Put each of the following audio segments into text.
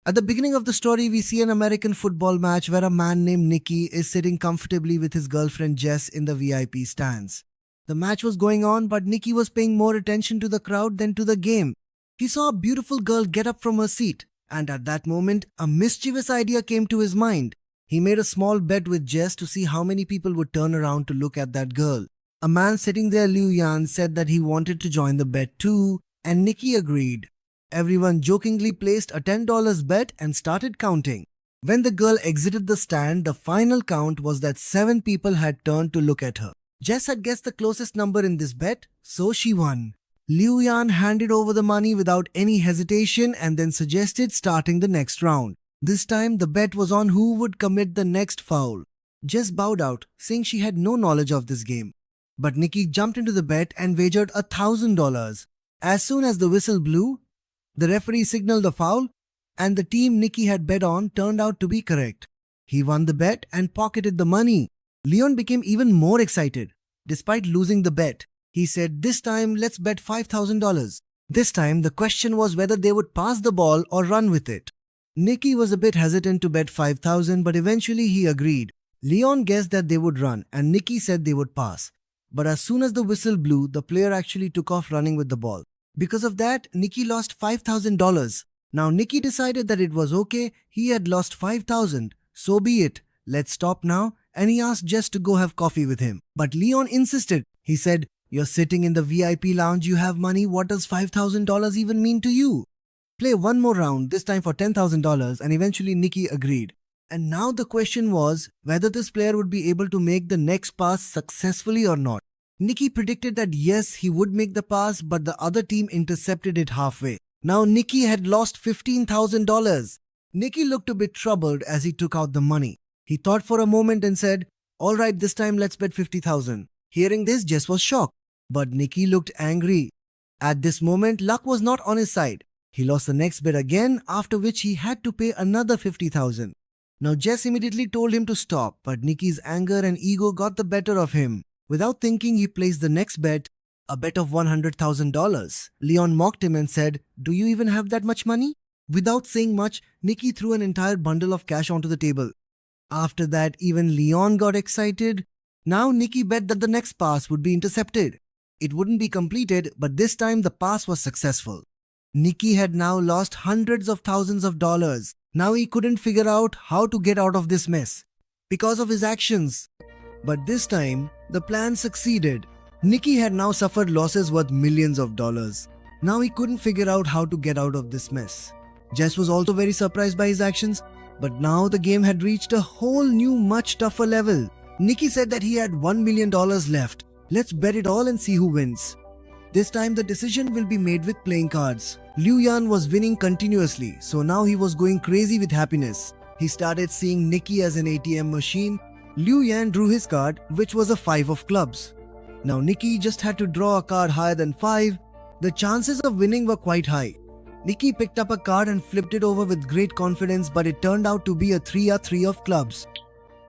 At the beginning of the story, we see an American football match where a man named Nicky is sitting comfortably with his girlfriend Jess in the VIP stands. The match was going on, but Nicky was paying more attention to the crowd than to the game. He saw a beautiful girl get up from her seat, and at that moment, a mischievous idea came to his mind. He made a small bet with Jess to see how many people would turn around to look at that girl. A man sitting there, Liu Yan, said that he wanted to join the bet too, and Nicky agreed. Everyone jokingly placed a $10 bet and started counting. When the girl exited the stand, the final count was that 7 people had turned to look at her. Jess had guessed the closest number in this bet, so she won. Liu Yan handed over the money without any hesitation and then suggested starting the next round. This time, the bet was on who would commit the next foul. Jess bowed out, saying she had no knowledge of this game. But Nicky jumped into the bet and wagered $1,000. As soon as the whistle blew, the referee signaled a foul, and the team Nicky had bet on turned out to be correct. He won the bet and pocketed the money. Leon became even more excited. Despite losing the bet, he said, "This time, let's bet $5,000. This time, the question was whether they would pass the ball or run with it. Nicky was a bit hesitant to bet $5,000, but eventually he agreed. Leon guessed that they would run, and Nicky said they would pass. But as soon as the whistle blew, the player actually took off running with the ball. Because of that, Nicky lost $5,000. Now Nicky decided that it was okay, he had lost $5,000. So be it, let's stop now, and he asked Jess to go have coffee with him. But Leon insisted. He said, "You're sitting in the VIP lounge, you have money, what does $5,000 even mean to you? Play one more round, this time for $10,000, and eventually Nicky agreed. And now the question was whether this player would be able to make the next pass successfully or not. Nicky predicted that yes, he would make the pass, but the other team intercepted it halfway. Now Nicky had lost $15,000. Nicky looked a bit troubled as he took out the money. He thought for a moment and said, "Alright, this time let's bet $50,000. Hearing this, Jess was shocked. But Nicky looked angry. At this moment, luck was not on his side. He lost the next bet again, after which he had to pay another $50,000. Now Jess immediately told him to stop, but Nicky's anger and ego got the better of him. Without thinking, he placed the next bet, a bet of $100,000. Leon mocked him and said, "Do you even have that much money?" Without saying much, Nicky threw an entire bundle of cash onto the table. After that, even Leon got excited. Now Nicky bet that the next pass would be intercepted. It wouldn't be completed, but this time the pass was successful. Nicky had now lost hundreds of thousands of dollars. Now he couldn't figure out how to get out of this mess because of his actions. But this time, the plan succeeded. Nicky had now suffered losses worth millions of dollars. Now he couldn't figure out how to get out of this mess. Jess was also very surprised by his actions, but now the game had reached a whole new, much tougher level. Nicky said that he had $1 million left. Let's bet it all and see who wins. This time the decision will be made with playing cards. Liu Yan was winning continuously, so now he was going crazy with happiness. He started seeing Nicky as an ATM machine. Liu Yan drew his card, which was a 5 of clubs. Now Nicky just had to draw a card higher than 5. The chances of winning were quite high. Nicky picked up a card and flipped it over with great confidence, but it turned out to be a 3 of clubs.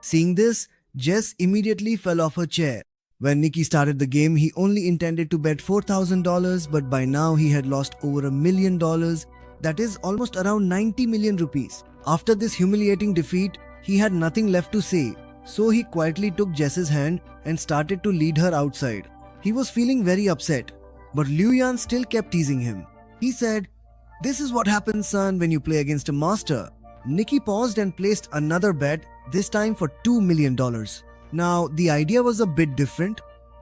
Seeing this, Jess immediately fell off her chair. When Nicky started the game, he only intended to bet $4,000, but by now he had lost over $1 million, that is almost around 90 million rupees. After this humiliating defeat, he had nothing left to say, so he quietly took Jess's hand and started to lead her outside. He was feeling very upset, but Liu Yan still kept teasing him. He said, "This is what happens, son, when you play against a master." Nicky paused and placed another bet, this time for $2 million. Now, the idea was a bit different.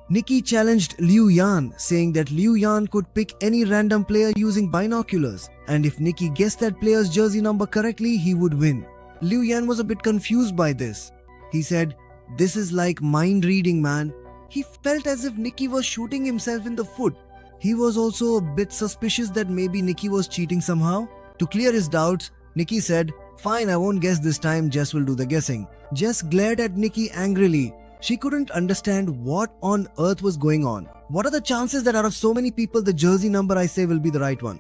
Nicky challenged Liu Yan, saying that Liu Yan could pick any random player using binoculars, and if Nicky guessed that player's jersey number correctly, he would win. Liu Yan was a bit confused by this. He said, "This is like mind reading, man." He felt as if Nicky was shooting himself in the foot. He was also a bit suspicious that maybe Nicky was cheating somehow. To clear his doubts, Nicky said, "Fine, I won't guess this time, Jess will do the guessing." Jess glared at Nicky angrily. She couldn't understand what on earth was going on. What are the chances that out of so many people the jersey number I say will be the right one?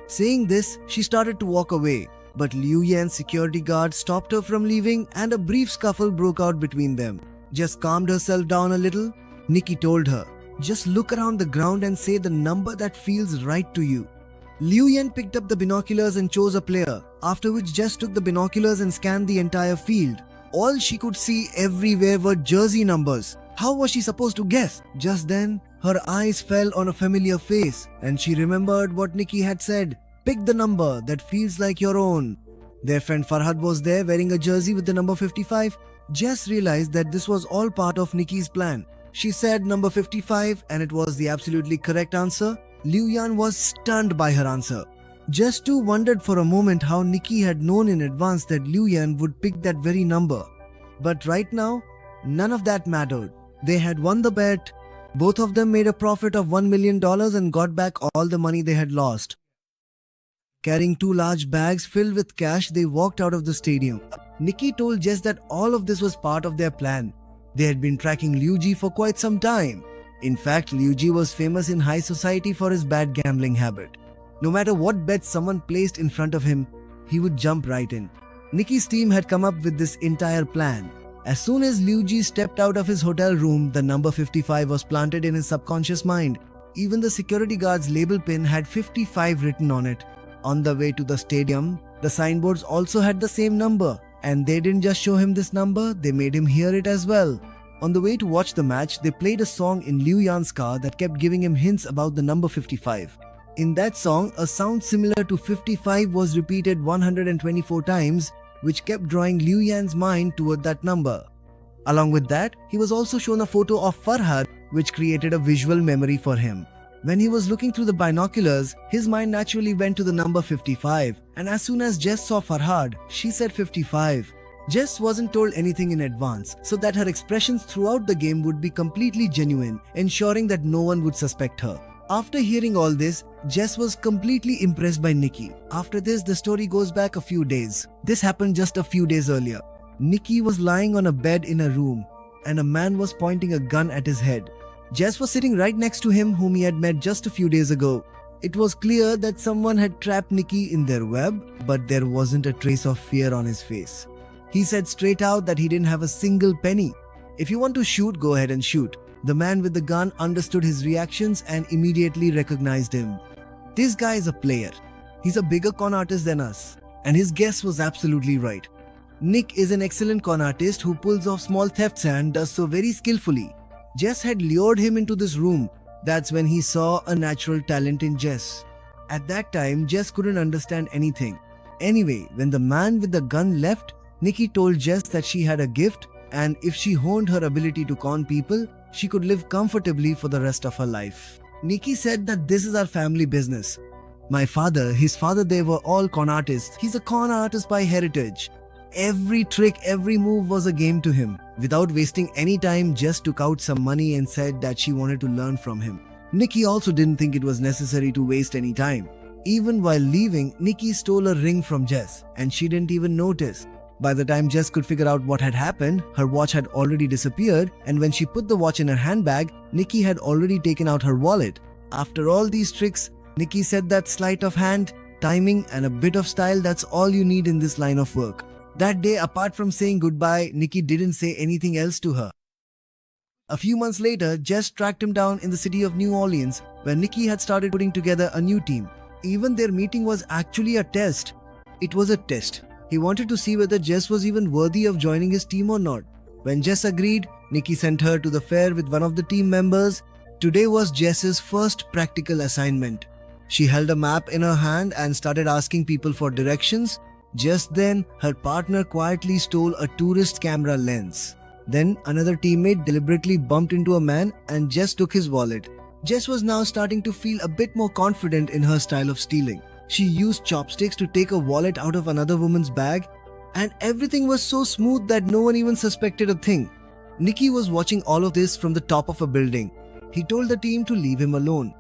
Saying this, she started to walk away. But Liu Yan's security guard stopped her from leaving and a brief scuffle broke out between them. Jess calmed herself down a little. Nicky told her, "Just look around the ground and say the number that feels right to you." Liu Yan picked up the binoculars and chose a player, after which Jess took the binoculars and scanned the entire field. All she could see everywhere were jersey numbers. How was she supposed to guess? Just then, her eyes fell on a familiar face and she remembered what Nicky had said. Pick the number that feels like your own. Their friend Farhad was there wearing a jersey with the number 55. Jess realized that this was all part of Nicky's plan. She said number 55 and it was the absolutely correct answer. Liu Yan was stunned by her answer. Jess too wondered for a moment how Nicky had known in advance that Liu Yan would pick that very number. But right now, none of that mattered. They had won the bet. Both of them made a profit of $1 million and got back all the money they had lost. Carrying 2 large bags filled with cash, they walked out of the stadium. Nicky told Jess that all of this was part of their plan. They had been tracking Liu Ji for quite some time. In fact, Liu Ji was famous in high society for his bad gambling habit. No matter what bets someone placed in front of him, he would jump right in. Nicky's team had come up with this entire plan. As soon as Liu Ji stepped out of his hotel room, the number 55 was planted in his subconscious mind. Even the security guard's label pin had 55 written on it. On the way to the stadium, the signboards also had the same number. And they didn't just show him this number, they made him hear it as well. On the way to watch the match, they played a song in Liu Yan's car that kept giving him hints about the number 55. In that song, a sound similar to 55 was repeated 124 times, which kept drawing Liu Yan's mind toward that number. Along with that, he was also shown a photo of Farhad, which created a visual memory for him. When he was looking through the binoculars, his mind naturally went to the number 55, and as soon as Jess saw Farhad, she said 55. Jess wasn't told anything in advance, so that her expressions throughout the game would be completely genuine, ensuring that no one would suspect her. After hearing all this, Jess was completely impressed by Nicky. After this, the story goes back a few days. This happened just a few days earlier. Nicky was lying on a bed in a room, and a man was pointing a gun at his head. Jess was sitting right next to him, whom he had met just a few days ago. It was clear that someone had trapped Nicky in their web, but there wasn't a trace of fear on his face. He said straight out that he didn't have a single penny. If you want to shoot, go ahead and shoot. The man with the gun understood his reactions and immediately recognized him. This guy is a player. He's a bigger con artist than us. And his guess was absolutely right. Nick is an excellent con artist who pulls off small thefts and does so very skillfully. Jess had lured him into this room. That's when he saw a natural talent in Jess. At that time, Jess couldn't understand anything. Anyway, when the man with the gun left, Nicky told Jess that she had a gift, and if she honed her ability to con people, she could live comfortably for the rest of her life. Nicky said that this is our family business. My father, his father, they were all con artists. He's a con artist by heritage. Every trick, every move was a game to him. Without wasting any time, Jess took out some money and said that she wanted to learn from him. Nicky also didn't think it was necessary to waste any time. Even while leaving, Nicky stole a ring from Jess, and she didn't even notice. By the time Jess could figure out what had happened, her watch had already disappeared, and when she put the watch in her handbag, Nicky had already taken out her wallet. After all these tricks, Nicky said that sleight of hand, timing, and a bit of style, that's all you need in this line of work. That day, apart from saying goodbye, Nicky didn't say anything else to her. A few months later, Jess tracked him down in the city of New Orleans, where Nicky had started putting together a new team. Even their meeting was actually a test. It was a test. He wanted to see whether Jess was even worthy of joining his team or not. When Jess agreed, Nicky sent her to the fair with one of the team members. Today was Jess's first practical assignment. She held a map in her hand and started asking people for directions. Just then, her partner quietly stole a tourist camera lens. Then, another teammate deliberately bumped into a man and Jess took his wallet. Jess was now starting to feel a bit more confident in her style of stealing. She used chopsticks to take a wallet out of another woman's bag, and everything was so smooth that no one even suspected a thing. Nicky was watching all of this from the top of a building. He told the team to leave him alone.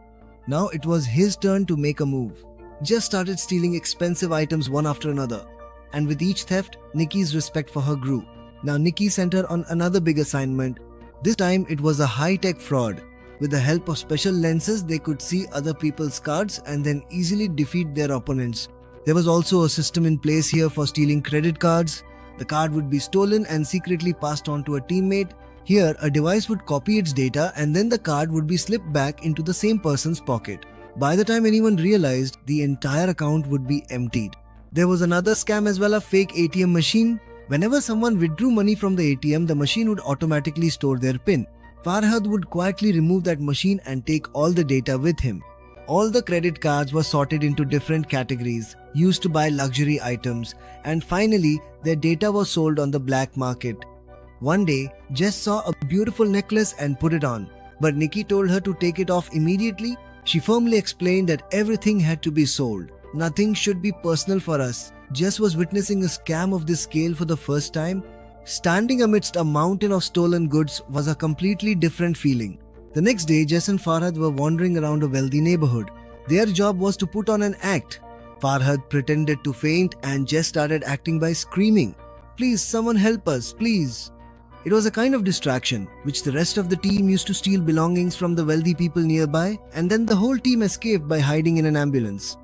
Now it was his turn to make a move. Jess started stealing expensive items one after another, and with each theft, Nicky's respect for her grew. Now Nicky sent her on another big assignment. This time it was a high-tech fraud. With the help of special lenses, they could see other people's cards and then easily defeat their opponents. There was also a system in place here for stealing credit cards. The card would be stolen and secretly passed on to a teammate. Here, a device would copy its data and then the card would be slipped back into the same person's pocket. By the time anyone realized, the entire account would be emptied. There was another scam as well, a fake ATM machine. Whenever someone withdrew money from the ATM, the machine would automatically store their PIN. Farhad would quietly remove that machine and take all the data with him. All the credit cards were sorted into different categories, used to buy luxury items, and finally, their data was sold on the black market. One day, Jess saw a beautiful necklace and put it on, but Nicky told her to take it off immediately. She firmly explained that everything had to be sold. Nothing should be personal for us. Jess was witnessing a scam of this scale for the first time. Standing amidst a mountain of stolen goods was a completely different feeling. The next day, Jess and Farhad were wandering around a wealthy neighborhood. Their job was to put on an act. Farhad pretended to faint and Jess started acting by screaming, "Please, someone help us, please." It was a kind of distraction, which the rest of the team used to steal belongings from the wealthy people nearby, and then the whole team escaped by hiding in an ambulance.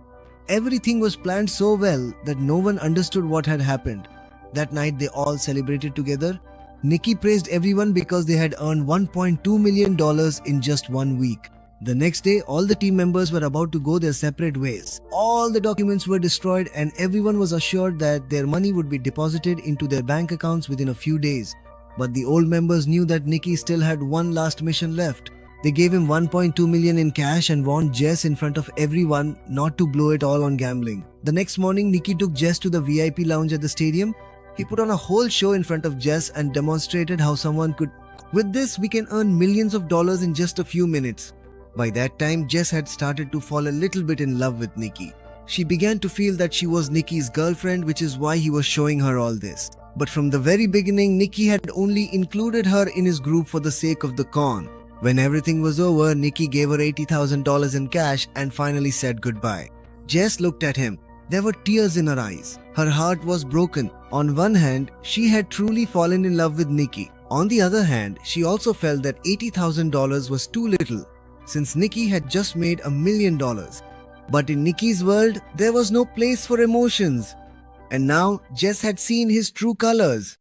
Everything was planned so well that no one understood what had happened. That night they all celebrated together. Nicky praised everyone because they had earned $1.2 million in just 1 week. The next day, all the team members were about to go their separate ways. All the documents were destroyed and everyone was assured that their money would be deposited into their bank accounts within a few days. But the old members knew that Nicky still had one last mission left. They gave him $1.2 million in cash and warned Jess in front of everyone not to blow it all on gambling. The next morning, Nicky took Jess to the VIP lounge at the stadium. He put on a whole show in front of Jess and demonstrated how someone could, "With this, we can earn millions of dollars in just a few minutes." By that time, Jess had started to fall a little bit in love with Nicky. She began to feel that she was Nicky's girlfriend, which is why he was showing her all this. But from the very beginning, Nicky had only included her in his group for the sake of the con. When everything was over, Nicky gave her $80,000 in cash and finally said goodbye. Jess looked at him. There were tears in her eyes. Her heart was broken. On one hand, she had truly fallen in love with Nicky. On the other hand, she also felt that $80,000 was too little, since Nicky had just made $1 million. But in Nicky's world, there was no place for emotions. And now, Jess had seen his true colors.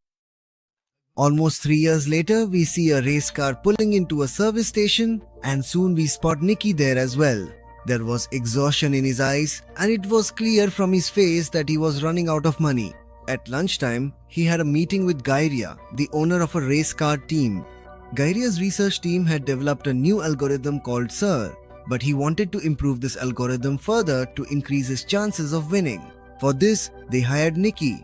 Almost 3 years later, we see a race car pulling into a service station, and soon we spot Nicky there as well. There was exhaustion in his eyes, and it was clear from his face that he was running out of money. At lunchtime, he had a meeting with Gairia, the owner of a race car team. Gairia's research team had developed a new algorithm called SIR, but he wanted to improve this algorithm further to increase his chances of winning. For this, they hired Nicky.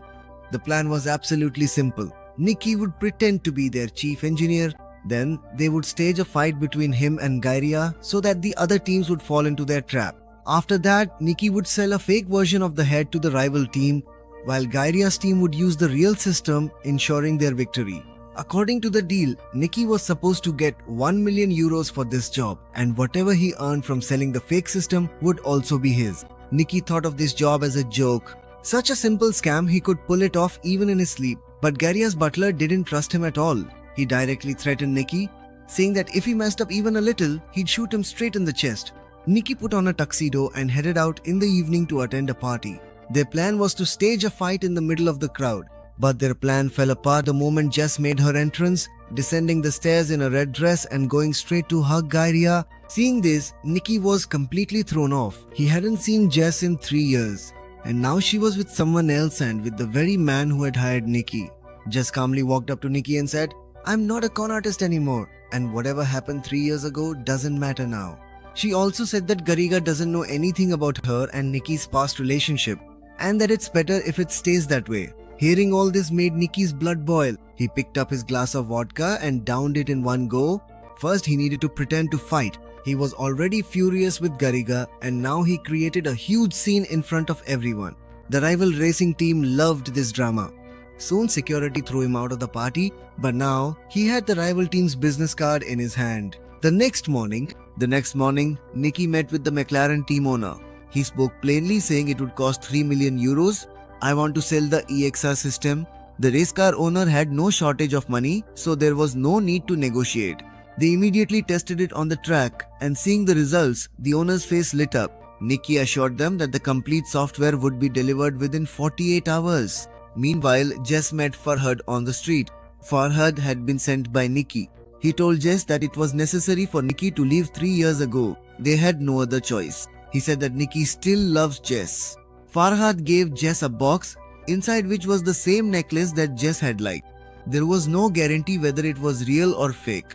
The plan was absolutely simple. Nicky would pretend to be their chief engineer. Then they would stage a fight between him and Gairia so that the other teams would fall into their trap. After that, Nicky would sell a fake version of the head to the rival team, while Gairia's team would use the real system, ensuring their victory. According to the deal, Nicky was supposed to get 1 million euros for this job, and whatever he earned from selling the fake system would also be his. Nicky thought of this job as a joke. Such a simple scam, he could pull it off even in his sleep. But Gairia's butler didn't trust him at all. He directly threatened Nicky, saying that if he messed up even a little, he'd shoot him straight in the chest. Nicky put on a tuxedo and headed out in the evening to attend a party. Their plan was to stage a fight in the middle of the crowd. But their plan fell apart the moment Jess made her entrance, descending the stairs in a red dress and going straight to hug Gairia. Seeing this, Nicky was completely thrown off. He hadn't seen Jess in 3 years. And now she was with someone else and with the very man who had hired Nicky. Jess calmly walked up to Nicky and said, "I'm not a con artist anymore, and whatever happened 3 years ago doesn't matter now." She also said that Gariga doesn't know anything about her and Nicky's past relationship, and that it's better if it stays that way. Hearing all this made Nicky's blood boil. He picked up his glass of vodka and downed it in one go. First, he needed to pretend to fight. He was already furious with Gariga, and now he created a huge scene in front of everyone. The rival racing team loved this drama. Soon security threw him out of the party, but now he had the rival team's business card in his hand. The next morning, Nicky met with the McLaren team owner. He spoke plainly, saying it would cost 3 million euros. "I want to sell the EXR system." The race car owner had no shortage of money, so there was no need to negotiate. They immediately tested it on the track, and seeing the results, the owner's face lit up. Nicky assured them that the complete software would be delivered within 48 hours. Meanwhile, Jess met Farhad on the street. Farhad had been sent by Nicky. He told Jess that it was necessary for Nicky to leave 3 years ago. They had no other choice. He said that Nicky still loves Jess. Farhad gave Jess a box, inside which was the same necklace that Jess had liked. There was no guarantee whether it was real or fake.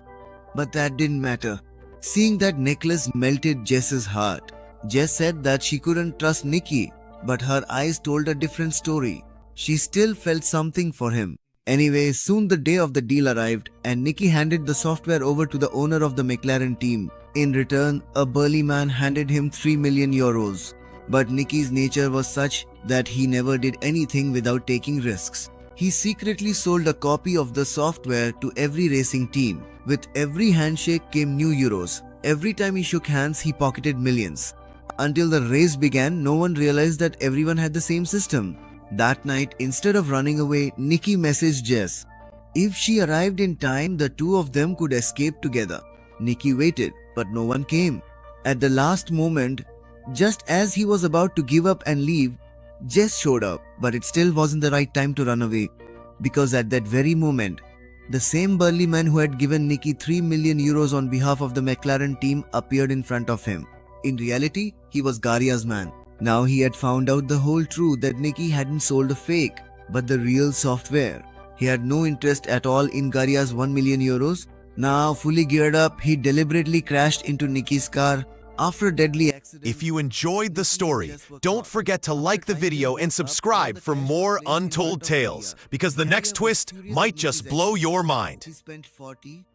But that didn't matter. Seeing that necklace melted Jess's heart. Jess said that she couldn't trust Nicky, but her eyes told a different story. She still felt something for him. Anyway, soon the day of the deal arrived and Nicky handed the software over to the owner of the McLaren team. In return, a burly man handed him 3 million euros. But Nicky's nature was such that he never did anything without taking risks. He secretly sold a copy of the software to every racing team. With every handshake came new euros. Every time he shook hands, he pocketed millions. Until the race began, no one realized that everyone had the same system. That night, instead of running away, Nicky messaged Jess. If she arrived in time, the two of them could escape together. Nicky waited, but no one came. At the last moment, just as he was about to give up and leave, Jess showed up, but it still wasn't the right time to run away. Because at that very moment, the same burly man who had given Nicky 3 million euros on behalf of the McLaren team appeared in front of him. In reality, he was Garia's man. Now he had found out the whole truth that Nicky hadn't sold a fake, but the real software. He had no interest at all in Garia's 1 million euros. Now, fully geared up, he deliberately crashed into Nicky's car after a deadly accident. If you enjoyed the story, don't forget to like the video and subscribe for more untold tales, because the next twist might just blow your mind. He spent 40